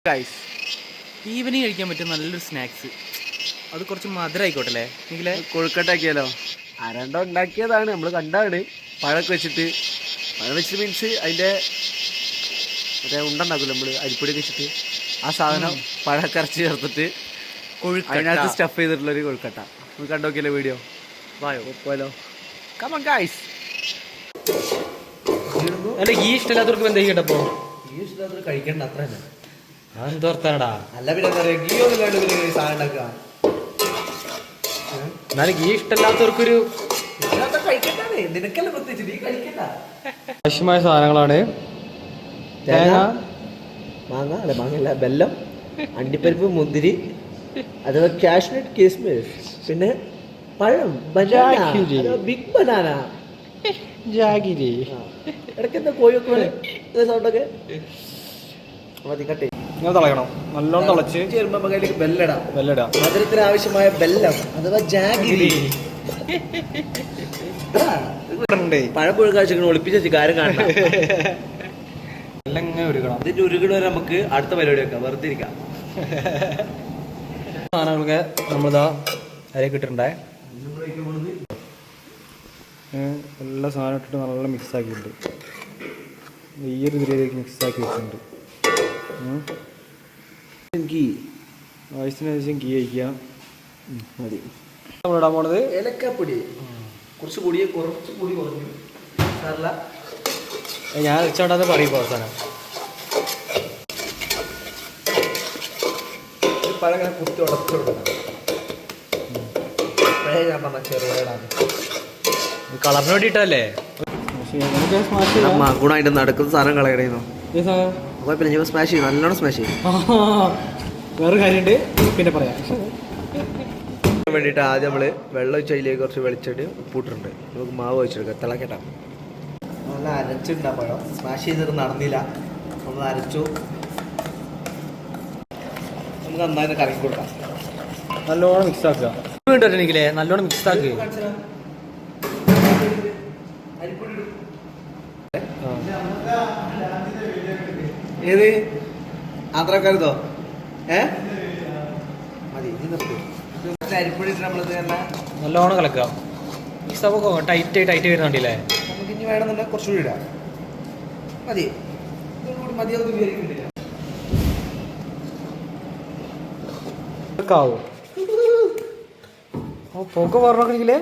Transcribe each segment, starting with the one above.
Guys, evening കഴിക്കാൻ പറ്റിയ നല്ലൊരു സ്നാക്സ്. അത് കുറച്ച് മധുരം ആയിക്കോട്ടെ അല്ലേ? എങ്കിലേ കൊഴുക്കട്ടാക്കിയാലോ? ആരണ്ടോ ഉണ്ടാക്കിയതാണ്, നമ്മൾ കണ്ടാണ്. പഴമൊക്കെ വെച്ചിട്ട്, പഴം വെച്ചിട്ട് മീൻസ് അതിൻ്റെ മറ്റേ ഉണ്ടാക്കില്ല നമ്മൾ അരിപ്പൊടി വെച്ചിട്ട്, ആ സാധനം പഴമൊക്കെ അരച്ച് ചേർത്തിട്ട് അതിനകത്ത് സ്റ്റഫ് ചെയ്തിട്ടുള്ളൊരു കൊഴുക്കട്ട. നമുക്ക് കണ്ടോക്കിയല്ലോ വീഡിയോ. വായോ പോയാലോ? Come on guys. അല്ല, ഈ ഇഷ്ടമില്ലാത്തവർക്ക് എന്താ ചെയ്യണ്ടപ്പോ? ഈ ഇഷ്ടമില്ലാത്തവർ കഴിക്കണ്ട, അത്ര തന്നെ. അതെന്ത് വർത്താനടാ? അല്ല പിന്നെ എന്താ പറയുക, ഗീ ഒന്നും ഇല്ലാണ്ട് പിന്നെ സാധനം ഉണ്ടാക്കുക. എന്നാലും ഈ ഇഷ്ടമില്ലാത്തവർക്കൊരു കഴിക്കണ്ടേ, നിനക്കല്ലേ പ്രത്യേകിച്ച്, നീ കഴിക്കണ്ട. ആവശ്യമായ സാധനങ്ങളാണ് തേങ്ങ, മാങ്ങ അല്ല മാങ്ങല്ല, ബെല്ലം, അണ്ടിപ്പരിപ്പ്, മുന്തിരി, അഥവാ കാഷ്നട്ട്, കിസ്മിസ്, പിന്നെ പഴം, ബനാന, ബിഗ് ബനാന, ജാഗിരി. ഇടയ്ക്ക് എന്താ കോഴിയൊക്കെ സൗണ്ടൊക്കെ മതി. കട്ട് ഇങ്ങനെ തിളക്കണം, നല്ലോണം തിളച്ച് ചേരുമ്പോ കയ്യിലേക്ക് ബെല്ലടാം. മധുരത്തിന് ആവശ്യമായ ബെല്ലം അഥവാ ജാഗിരി. പഴം പുഴ കാഴ്ചകൾ ഒളിപ്പിച്ച കാര്യം കാണണം. ഇതിന്റെ ഉരുകണ വരെ നമുക്ക് അടുത്ത പരിപാടി വെക്കാം, വെറുതെ ഇരിക്കാം. സാധനങ്ങളൊക്കെ നമ്മളിതാ അരയൊക്കെ ഇട്ടിട്ടുണ്ടേ. എല്ലാ സാധനം ഇട്ടിട്ട് നല്ല മിക്സ് ആക്കിയിട്ടുണ്ട്. ഈ ഒരു രീതിയിലേക്ക് മിക്സ് ആക്കി വെച്ചിട്ടുണ്ട്. ഗീ ആവശ്യത്തിനനുസരിച്ച് ഗീ കഴിക്കുക മതി. നമ്മളിടാൻ പോണത് ഏലക്കാപ്പൊടി. കുറച്ച് പൊടി കുറഞ്ഞു സാറല്ല, ഞാൻ വെച്ചോണ്ടാന്ന് പറയുമ്പോൾ അവസാനം പഴം ഇങ്ങനെ കുത്തി ഉടച്ചു കൊടുക്കണം. ഞാൻ പറഞ്ഞ ചെറുപയറാണ്, കളറിന് വേണ്ടിയിട്ടല്ലേ. ഗുണമായിട്ട് നടക്കുന്ന സാധനം കളയണോ? കുഴപ്പമില്ല, സ്മാഷ് ചെയ്യും, നല്ലോണം സ്മാഷ് ചെയ്യും. വേറെ കാര്യമുണ്ട്, പിന്നെ പറയാം. വേണ്ടിയിട്ട് ആദ്യം നമ്മൾ വെള്ളം ഒഴിച്ച് അതിലേക്ക് കുറച്ച് വെളിച്ചിട്ട് ഉപ്പിട്ടിട്ടുണ്ട്. നമുക്ക് മാവ് ഒഴിച്ചെടുക്കാം, തിളക്കട്ട. നല്ല അരച്ചിട്ടുണ്ടാ പഴം, സ്മാഷ് ചെയ്തിട്ട് നടന്നില്ല, നമ്മൾ അരച്ചു. നമുക്ക് നന്നായി കറക്കി കൊടുക്കാം, നല്ലോണം മിക്സ് ആക്കുക. വേണ്ടിട്ടില്ലെങ്കിലേ നല്ലോണം മിക്സ് ആക്കുക. ഏത് ആന്ധ്രാക്കാരതോ? മതി, ഇനി നിർത്തി. അരിപ്പൊടി നമ്മളിത് തന്നെ നല്ലോണം കലക്കുക. മിക്സ് ആവുമ്പോൾ ടൈറ്റ് വരുന്നുണ്ടല്ലേ? നമുക്ക് ഇനി വേണമെന്നുണ്ടെങ്കിൽ കുറച്ചുകൂടി ഇടാം. മതി, മതിയാവും വിചാരിക്കുന്നില്ല. പൊക്ക പറഞ്ഞെങ്കിലേ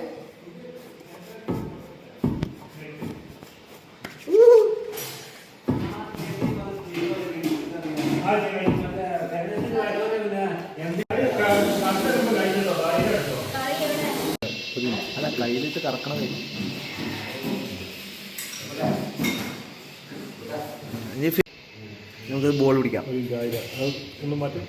അല്ല, കയ്യിലിട്ട് കറക്കണം. നമുക്ക് ബോൾ പിടിക്കാം. ഒന്നും മാറ്റി